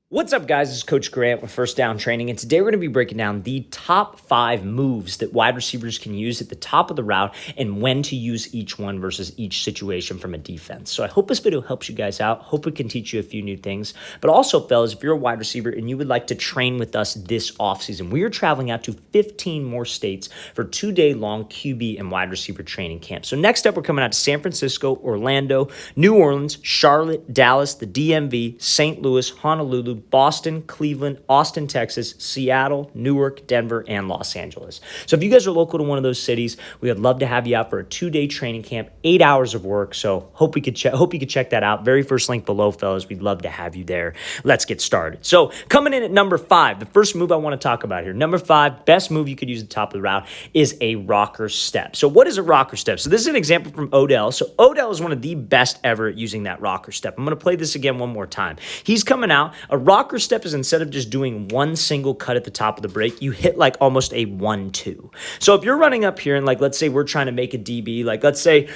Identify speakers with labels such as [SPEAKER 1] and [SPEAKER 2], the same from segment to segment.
[SPEAKER 1] What's up, guys? This is Coach Grant with First Down Training, and today we're going to be breaking down the top 5 moves that wide receivers can use at the top of the route and when to use each one versus each situation from a defense. So I hope this video helps you guys out. Hope it can teach you a few new things. But also, fellas, if you're a wide receiver and you would like to train with us this offseason, we are traveling out to 15 more states for 2-day-long QB and wide receiver training camp. So next up, we're coming out to San Francisco, Orlando, New Orleans, Charlotte, Dallas, the DMV, St. Louis, Honolulu, Boston, Cleveland, Austin, Texas, Seattle, Newark, Denver, and Los Angeles. So if you guys are local to one of those cities, we would love to have you out for a 2-day training camp, 8 hours of work. So hope you could check that out. Very first link below, fellas. We'd love to have you there. Let's get started. So coming in at number 5, the first move I want to talk about here. Number 5, best move you could use at the top of the route is a rocker step. So what is a rocker step? So this is an example from Odell. So Odell is one of the best ever at using that rocker step. I'm going to play this again one more time. He's coming out. A rocker step is instead of just doing one single cut at the top of the break, you hit like almost a 1-2. So if you're running up here and like, let's say we're trying to make a DB, let's say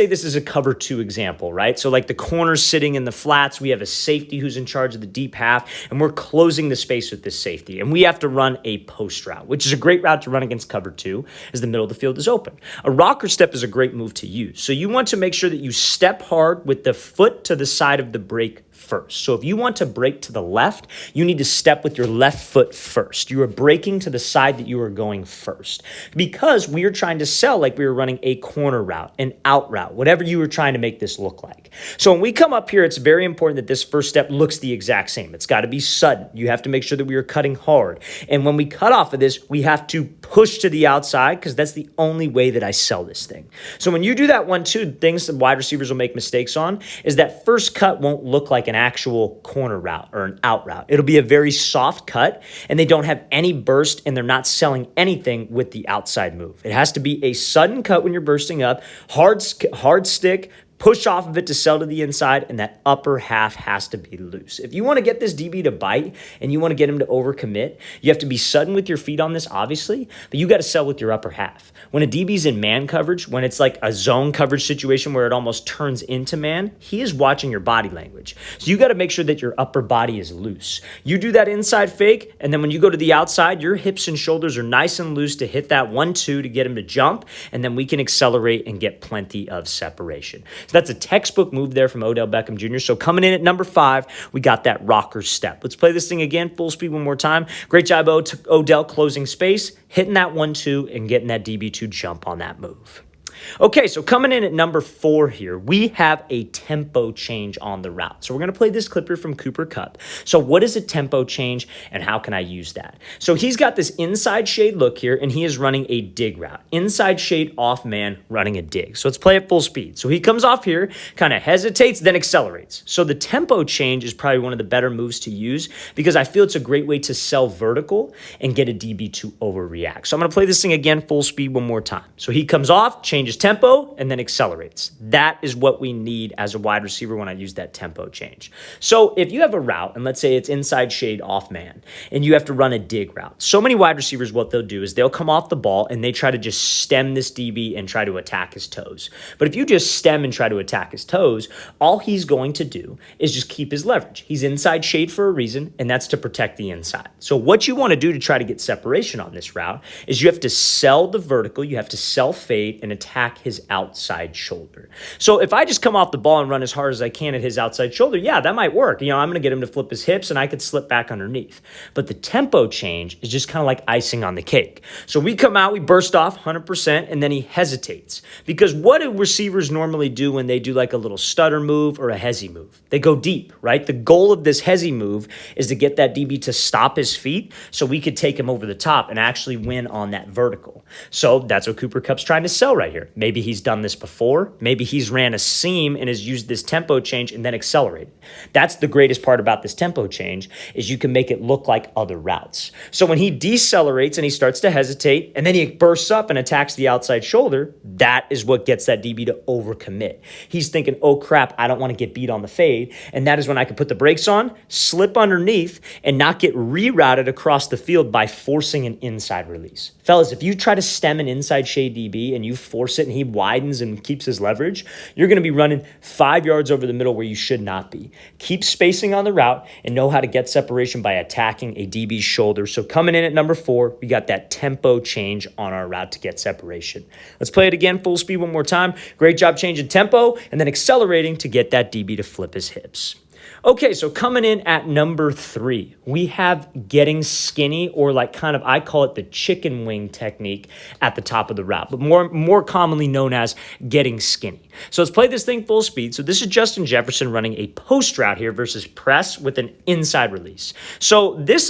[SPEAKER 1] this is a cover 2 example, right? So like the corner's sitting in the flats, we have a safety who's in charge of the deep half, and we're closing the space with this safety. And we have to run a post route, which is a great route to run against cover 2 as the middle of the field is open. A rocker step is a great move to use. So you want to make sure that you step hard with the foot to the side of the break first. So if you want to break to the left, you need to step with your left foot first. You are breaking to the side that you are going first, because we are trying to sell like we were running a corner route, an out route, whatever you were trying to make this look like. So when we come up here, it's very important that this first step looks the exact same. It's got to be sudden. You have to make sure that we are cutting hard. And when we cut off of this, we have to push to the outside, because that's the only way that I sell this thing. So when you do that 1-2, things that wide receivers will make mistakes on is that first cut won't look like an actual corner route or an out route. It'll be a very soft cut, and they don't have any burst, and they're not selling anything with the outside move. It has to be a sudden cut when you're bursting up, hard stick, push off of it to sell to the inside, and that upper half has to be loose. If you want to get this DB to bite and you want to get him to overcommit, you have to be sudden with your feet on this, obviously, but you got to sell with your upper half. When a DB's in man coverage, when it's like a zone coverage situation where it almost turns into man, he is watching your body language. So you got to make sure that your upper body is loose. You do that inside fake, and then when you go to the outside, your hips and shoulders are nice and loose to hit that 1-2 to get him to jump, and then we can accelerate and get plenty of separation. So that's a textbook move there from Odell Beckham Jr. So coming in at number 5, we got that rocker step. Let's play this thing again, full speed one more time. Great job, Odell, closing space, hitting that 1-2, and getting that DB to jump on that move. Okay, so coming in at number 4 here, we have a tempo change on the route. So we're going to play this clip here from Cooper Kupp. So what is a tempo change, and how can I use that? So he's got this inside shade look here, and he is running a dig route. Inside shade off man, running a dig. So let's play at full speed. So he comes off here, kind of hesitates, then accelerates. So the tempo change is probably one of the better moves to use, because I feel it's a great way to sell vertical and get a DB to overreact. So I'm going to play this thing again, full speed one more time. So he comes off, changes tempo, and then accelerates. That is what we need as a wide receiver when I use that tempo change. So if you have a route, and let's say it's inside shade off man, and you have to run a dig route, so many wide receivers, what they'll do is they'll come off the ball and they try to just stem this DB and try to attack his toes. But if you just stem and try to attack his toes, all he's going to do is just keep his leverage. He's inside shade for a reason, and that's to protect the inside. So what you want to do to try to get separation on this route is you have to sell the vertical, you have to sell fade, and attack his outside shoulder. So if I just come off the ball and run as hard as I can at his outside shoulder, yeah, that might work. I'm going to get him to flip his hips, and I could slip back underneath. But the tempo change is just kind of like icing on the cake. So we come out, we burst off 100%, and then he hesitates. Because what do receivers normally do when they do like a little stutter move or a hezzy move? They go deep, right? The goal of this hezzy move is to get that DB to stop his feet so we could take him over the top and actually win on that vertical. So that's what Cooper Kupp's trying to sell right here. Maybe he's done this before. Maybe he's ran a seam and has used this tempo change and then accelerated. That's the greatest part about this tempo change, is you can make it look like other routes. So when he decelerates and he starts to hesitate and then he bursts up and attacks the outside shoulder, that is what gets that DB to overcommit. He's thinking, oh crap, I don't want to get beat on the fade. And that is when I can put the brakes on, slip underneath, and not get rerouted across the field by forcing an inside release. Fellas, if you try to stem an inside shade DB and you force force it and he widens and keeps his leverage, you're going to be running 5 yards over the middle where you should not be. Keep spacing on the route and know how to get separation by attacking a DB's shoulder. So coming in at number 4, we got that tempo change on our route to get separation. Let's play it again, full speed one more time. Great job changing tempo and then accelerating to get that DB to flip his hips. Okay, so coming in at number 3, we have getting skinny, or like kind of, I call it the chicken wing technique at the top of the route, but more commonly known as getting skinny. So let's play this thing full speed. So this is Justin Jefferson running a post route here versus press with an inside release. So this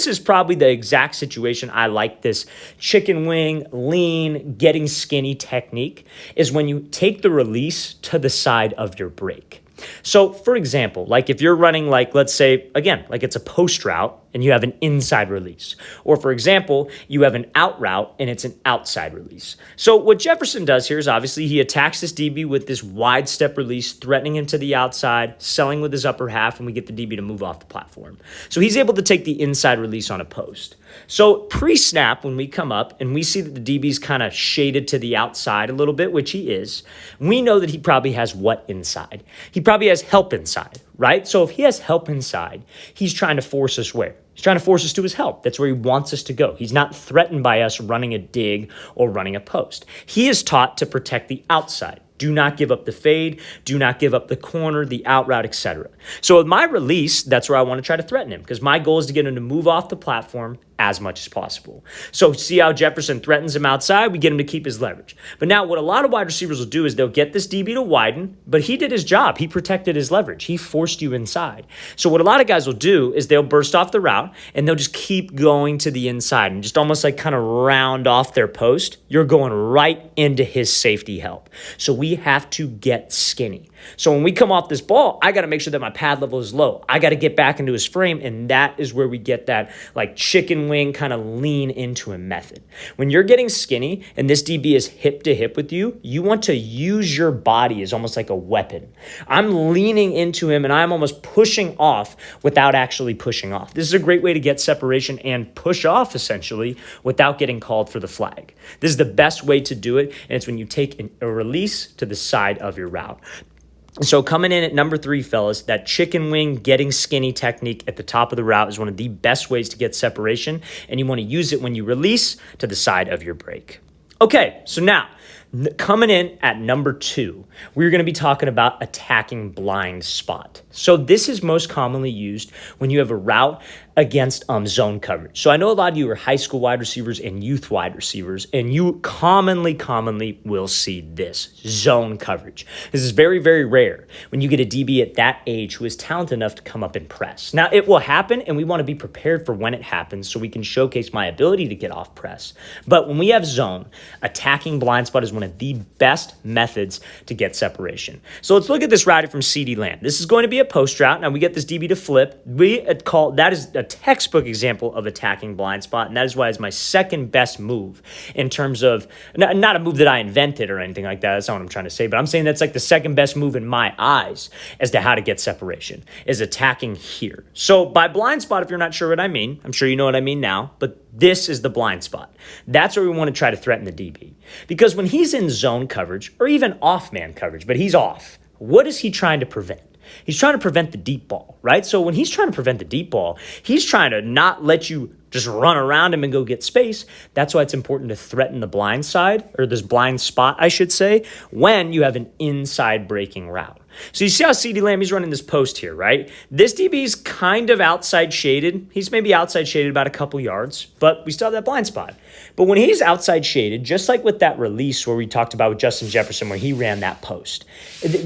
[SPEAKER 1] is probably the exact situation I like this chicken wing, lean, getting skinny technique is when you take the release to the side of your break. So for example, like if you're running like, let's say, again, like it's a post route and you have an inside release. Or for example, you have an out route and it's an outside release. So what Jefferson does here is obviously he attacks this DB with this wide step release, threatening him to the outside, selling with his upper half, and we get the DB to move off the platform. So he's able to take the inside release on a post. So pre-snap, when we come up and we see that the DB's kind of shaded to the outside a little bit, which he is, we know that he probably has what inside? He probably has help inside, right? So if he has help inside, he's trying to force us where? He's trying to force us to his help. That's where he wants us to go. He's not threatened by us running a dig or running a post. He is taught to protect the outside. Do not give up the fade. Do not give up the corner, the out route, etc. So with my release, that's where I want to try to threaten him because my goal is to get him to move off the platform as much as possible. So see how Jefferson threatens him outside? We get him to keep his leverage. But now what a lot of wide receivers will do is they'll get this DB to widen, but he did his job. He protected his leverage. He forced you inside. So what a lot of guys will do is they'll burst off the route and they'll just keep going to the inside and just almost like kind of round off their post. You're going right into his safety help. So we have to get skinny. So when we come off this ball, I got to make sure that my pad level is low. I got to get back into his frame, and that is where we get that like chicken wing kind of lean into him method. When you're getting skinny and this DB is hip to hip with you, you want to use your body as almost like a weapon. I'm leaning into him and I'm almost pushing off without actually pushing off. This is a great way to get separation and push off essentially without getting called for the flag. This is the best way to do it, and it's when you take a release to the side of your route. So coming in at number 3, fellas, that chicken wing getting skinny technique at the top of the route is one of the best ways to get separation, and you want to use it when you release to the side of your break. Okay, so now coming in at number 2, we're going to be talking about attacking blind spot. So this is most commonly used when you have a route against zone coverage. So I know a lot of you are high school wide receivers and youth wide receivers, and you commonly will see this zone coverage. This is very, very rare when you get a DB at that age who is talented enough to come up and press. Now, it will happen, and we want to be prepared for when it happens so we can showcase my ability to get off press. But when we have zone, attacking blind spot is one of the best methods to get separation. So let's look at this route from CeeDee Lamb. This is going to be a post route. Now we get this DB to flip. That is a textbook example of attacking blind spot, and that is why it's my second best move in terms of, not a move that I invented or anything like that. That's not what I'm trying to say, but I'm saying that's like the second best move in my eyes as to how to get separation, is attacking here. So by blind spot, if you're not sure what I mean, I'm sure you know what I mean now, but this is the blind spot. That's where we want to try to threaten the DB. Because when he's in zone coverage or even off man coverage, but he's off, what is he trying to prevent? He's trying to prevent the deep ball, right? So when he's trying to prevent the deep ball, he's trying to not let you just run around him and go get space. That's why it's important to threaten the blind side, or this blind spot, I should say, when you have an inside breaking route. So you see how CeeDee Lamb, he's running this post here, right? This DB's kind of outside shaded. He's maybe outside shaded about a couple yards, but we still have that blind spot. But when he's outside shaded, just like with that release where we talked about with Justin Jefferson where he ran that post,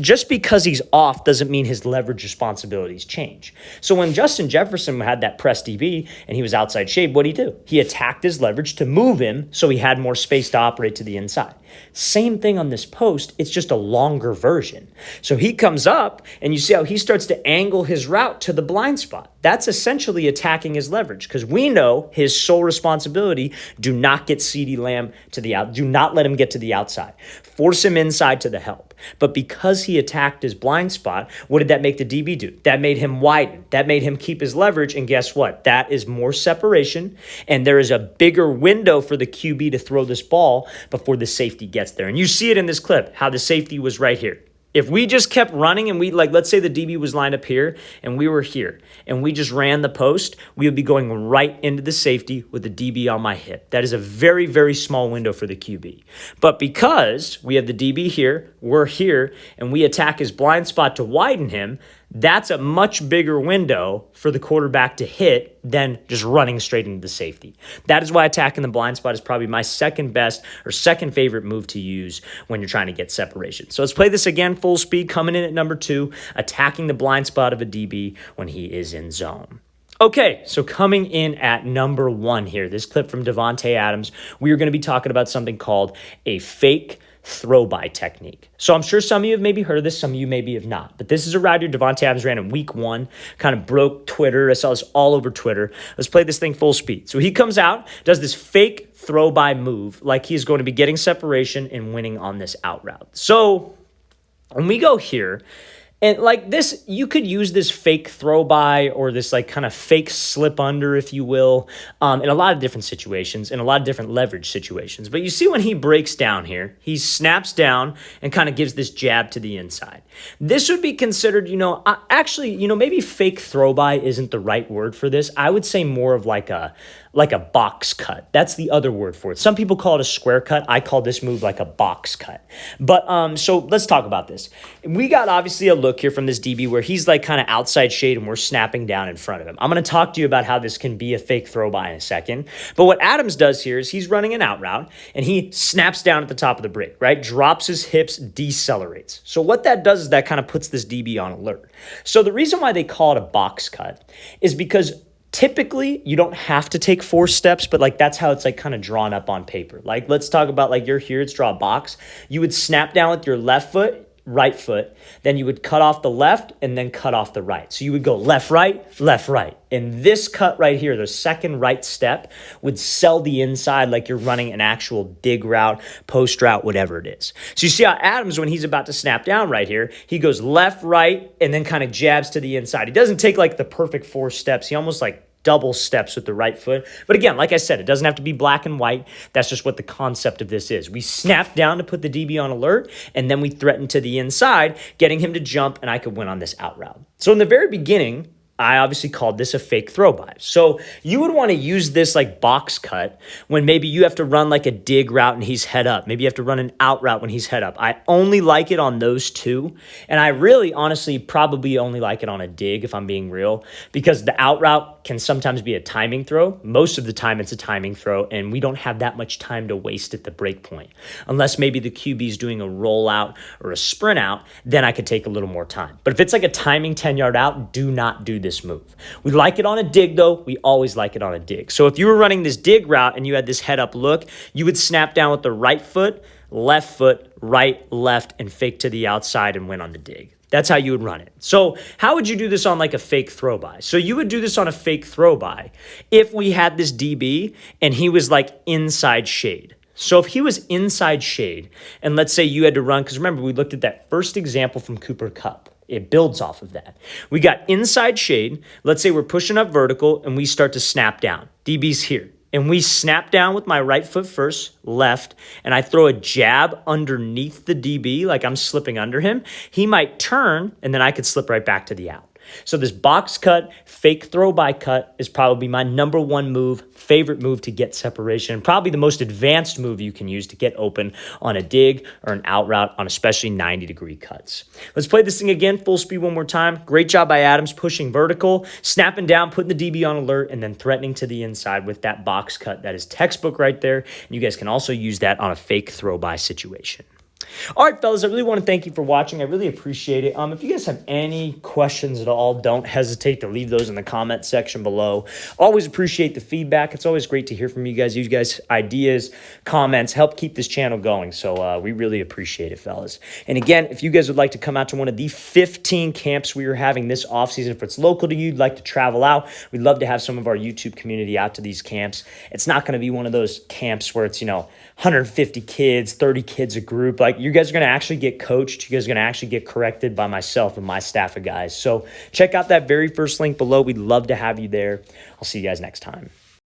[SPEAKER 1] just because he's off doesn't mean his leverage responsibilities change. So when Justin Jefferson had that press DB and he was outside shade, what did he do? He attacked his leverage to move him so he had more space to operate to the inside. Same thing on this post, it's just a longer version. So he comes up and you see how he starts to angle his route to the blind spot. that's essentially attacking his leverage because we know his sole responsibility, do not get CeeDee Lamb to the out, do not let him get to the outside. Force him inside to the help. But because he attacked his blind spot, what did that make the DB do? That made him widen. That made him keep his leverage. And guess what? That is more separation. And there is a bigger window for the QB to throw this ball before the safety gets there. And you see it in this clip, how the safety was right here. If we just kept running and let's say the DB was lined up here and we were here and we just ran the post, we would be going right into the safety with the DB on my hip. That is a very, very small window for the QB. But because we have the DB here, we're here, and we attack his blind spot to widen him, that's a much bigger window for the quarterback to hit than just running straight into the safety. That is why attacking the blind spot is probably my second best or second favorite move to use when you're trying to get separation. So let's play this again, full speed, coming in at number 2, attacking the blind spot of a DB when he is in zone. Okay, so coming in at number 1 here, this clip from Davante Adams, we are going to be talking about something called a fake throw-by technique. So I'm sure some of you have maybe heard of this, some of you maybe have not. But this is a route here Davante Adams ran in week 1, kind of broke Twitter. I saw this all over Twitter. Let's play this thing full speed. So he comes out, does this fake throw-by move like he's going to be getting separation and winning on this out route. So when we go here, and like this, you could use this fake throw by or this like kind of fake slip under, if you will, in a lot of different situations, in a lot of different leverage situations. But you see when he breaks down here, he snaps down and kind of gives this jab to the inside. This would be considered, maybe fake throw by isn't the right word for this. I would say more of like a box cut. That's the other word for it. Some people call it a square cut. I call this move like a box cut. But so let's talk about this. We got obviously a look here from this DB where he's like kind of outside shade and we're snapping down in front of him. I'm going to talk to you about how this can be a fake throw by in a second. But what Adams does here is he's running an out route and he snaps down at the top of the break, right? Drops his hips, decelerates. So what that does is that kind of puts this DB on alert. So the reason why they call it a box cut is because typically, you don't have to take 4 steps, but like that's how it's like kind of drawn up on paper. Like let's talk about like you're here, let's draw a box. You would snap down with your left foot, right foot, then you would cut off the left and then cut off the right. So you would go left, right, left, right. And this cut right here, the second right step, would sell the inside like you're running an actual dig route, post route, whatever it is. So you see how Adams, when he's about to snap down right here, he goes left, right, and then kind of jabs to the inside. He doesn't take like the perfect 4 steps. He almost like double steps with the right foot. But again, like I said, it doesn't have to be black and white. That's just what the concept of this is. We snap down to put the DB on alert, and then we threaten to the inside, getting him to jump, and I could win on this out route. So in the very beginning, I obviously called this a fake throw by. So you would want to use this like box cut when maybe you have to run like a dig route and he's head up. Maybe you have to run an out route when he's head up. I only like it on those 2. And I really honestly probably only like it on a dig if I'm being real, because the out route can sometimes be a timing throw. Most of the time it's a timing throw and we don't have that much time to waste at the break point. Unless maybe the QB is doing a rollout or a sprint out, then I could take a little more time. But if it's like a timing 10-yard out, do not do this move. We like it on a dig though. We always like it on a dig. So if you were running this dig route and you had this head up look, you would snap down with the right foot, right, left, and fake to the outside and win on the dig. That's how you would run it. So how would you do this on like a fake throw by? So you would do this on a fake throw by if we had this DB and he was like inside shade. So if he was inside shade and let's say you had to run, because remember we looked at that first example from Cooper Kupp. It builds off of that. We got inside shade. Let's say we're pushing up vertical and we start to snap down. DB's here. And we snap down with my right foot first, left, and I throw a jab underneath the DB like I'm slipping under him. He might turn, and then I could slip right back to the out. So this box cut, fake throw by cut is probably my number 1 move, favorite move to get separation, and probably the most advanced move you can use to get open on a dig or an out route on especially 90-degree cuts. Let's play this thing again, full speed one more time. Great job by Adams pushing vertical, snapping down, putting the DB on alert, and then threatening to the inside with that box cut. That is textbook right there. And you guys can also use that on a fake throw by situation. All right, fellas, I really want to thank you for watching. I really appreciate it. If you guys have any questions at all, don't hesitate to leave those in the comment section below. Always appreciate the feedback. It's always great to hear from you guys. You guys' ideas, comments help keep this channel going. So we really appreciate it, fellas. And again, if you guys would like to come out to one of the 15 camps we are having this offseason, if it's local to you, you'd like to travel out, we'd love to have some of our YouTube community out to these camps. It's not going to be one of those camps where it's, 150 kids, 30 kids a group. Like, you guys are going to actually get coached. You guys are going to actually get corrected by myself and my staff of guys. So check out that very first link below. We'd love to have you there. I'll see you guys next time.